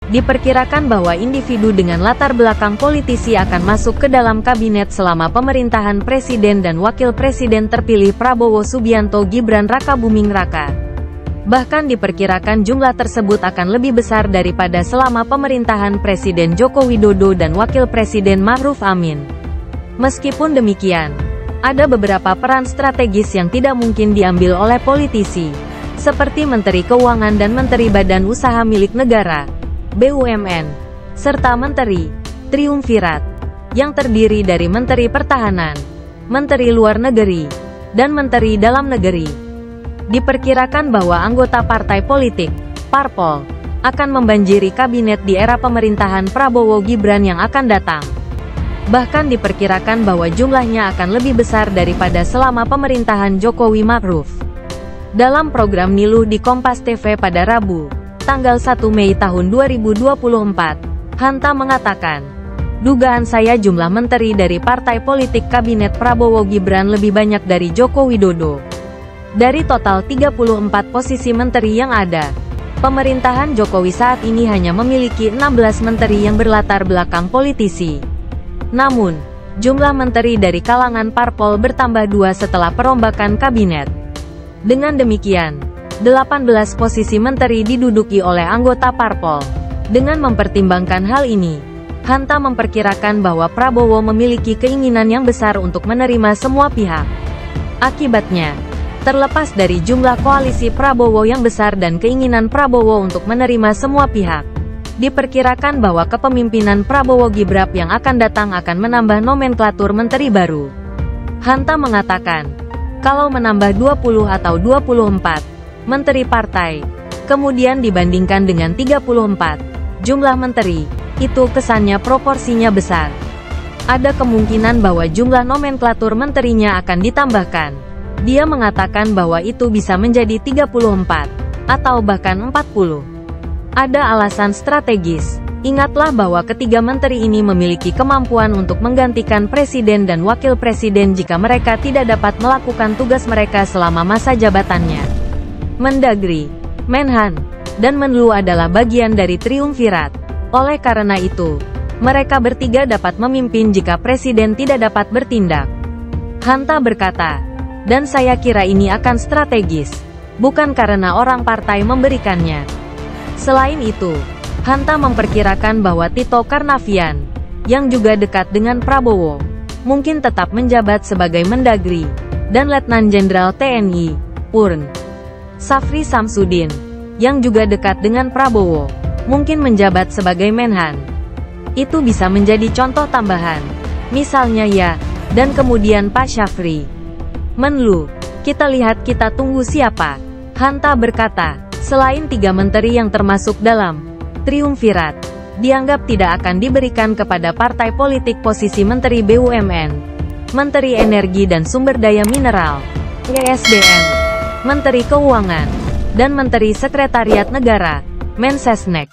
Diperkirakan bahwa individu dengan latar belakang politisi akan masuk ke dalam kabinet selama pemerintahan Presiden dan Wakil Presiden terpilih Prabowo Subianto Gibran Rakabuming Raka. Bahkan diperkirakan jumlah tersebut akan lebih besar daripada selama pemerintahan Presiden Joko Widodo dan Wakil Presiden Ma'ruf Amin. Meskipun demikian, ada beberapa peran strategis yang tidak mungkin diambil oleh politisi, seperti Menteri Keuangan dan Menteri Badan Usaha Milik Negara (BUMN), serta Menteri Triumvirat, yang terdiri dari Menteri Pertahanan, Menteri Luar Negeri, dan Menteri Dalam Negeri. Diperkirakan bahwa anggota partai politik, parpol, akan membanjiri kabinet di era pemerintahan Prabowo Gibran yang akan datang. Bahkan diperkirakan bahwa jumlahnya akan lebih besar daripada selama pemerintahan Jokowi Ma'ruf. Dalam program Niluh di Kompas TV pada Rabu, tanggal 1 Mei tahun 2024, Hanta mengatakan, "Dugaan saya jumlah menteri dari partai politik kabinet Prabowo Gibran lebih banyak dari Joko Widodo. Dari total 34 posisi menteri yang ada, pemerintahan Jokowi saat ini hanya memiliki 16 menteri yang berlatar belakang politisi. Namun, jumlah menteri dari kalangan parpol bertambah 2 setelah perombakan kabinet. Dengan demikian, 18 posisi menteri diduduki oleh anggota parpol. Dengan mempertimbangkan hal ini, Hanta memperkirakan bahwa Prabowo memiliki keinginan yang besar untuk menerima semua pihak. Akibatnya, terlepas dari jumlah koalisi Prabowo yang besar dan keinginan Prabowo untuk menerima semua pihak, diperkirakan bahwa kepemimpinan Prabowo Gibran yang akan datang akan menambah nomenklatur menteri baru. Hanta mengatakan, kalau menambah 20 atau 24 menteri partai, kemudian dibandingkan dengan 34 jumlah menteri, itu kesannya proporsinya besar. Ada kemungkinan bahwa jumlah nomenklatur menterinya akan ditambahkan. Dia mengatakan bahwa itu bisa menjadi 34, atau bahkan 40. Ada alasan strategis. Ingatlah bahwa ketiga menteri ini memiliki kemampuan untuk menggantikan presiden dan wakil presiden jika mereka tidak dapat melakukan tugas mereka selama masa jabatannya. Mendagri, Menhan, dan Menlu adalah bagian dari triumvirat. Oleh karena itu, mereka bertiga dapat memimpin jika presiden tidak dapat bertindak. Hanta berkata, dan saya kira ini akan strategis, bukan karena orang partai memberikannya. Selain itu, Hanta memperkirakan bahwa Tito Karnavian, yang juga dekat dengan Prabowo, mungkin tetap menjabat sebagai Mendagri, dan Letnan Jenderal TNI, Purn Safri Samsudin, yang juga dekat dengan Prabowo, mungkin menjabat sebagai Menhan. Itu bisa menjadi contoh tambahan. Misalnya ya, dan kemudian Pak Syafri. Menlu, kita lihat kita tunggu siapa. Hanta berkata, selain 3 menteri yang termasuk dalam triumvirat, dianggap tidak akan diberikan kepada partai politik posisi Menteri BUMN, Menteri Energi dan Sumber Daya Mineral, ESDM, Menteri Keuangan, dan Menteri Sekretariat Negara, Mensesnek.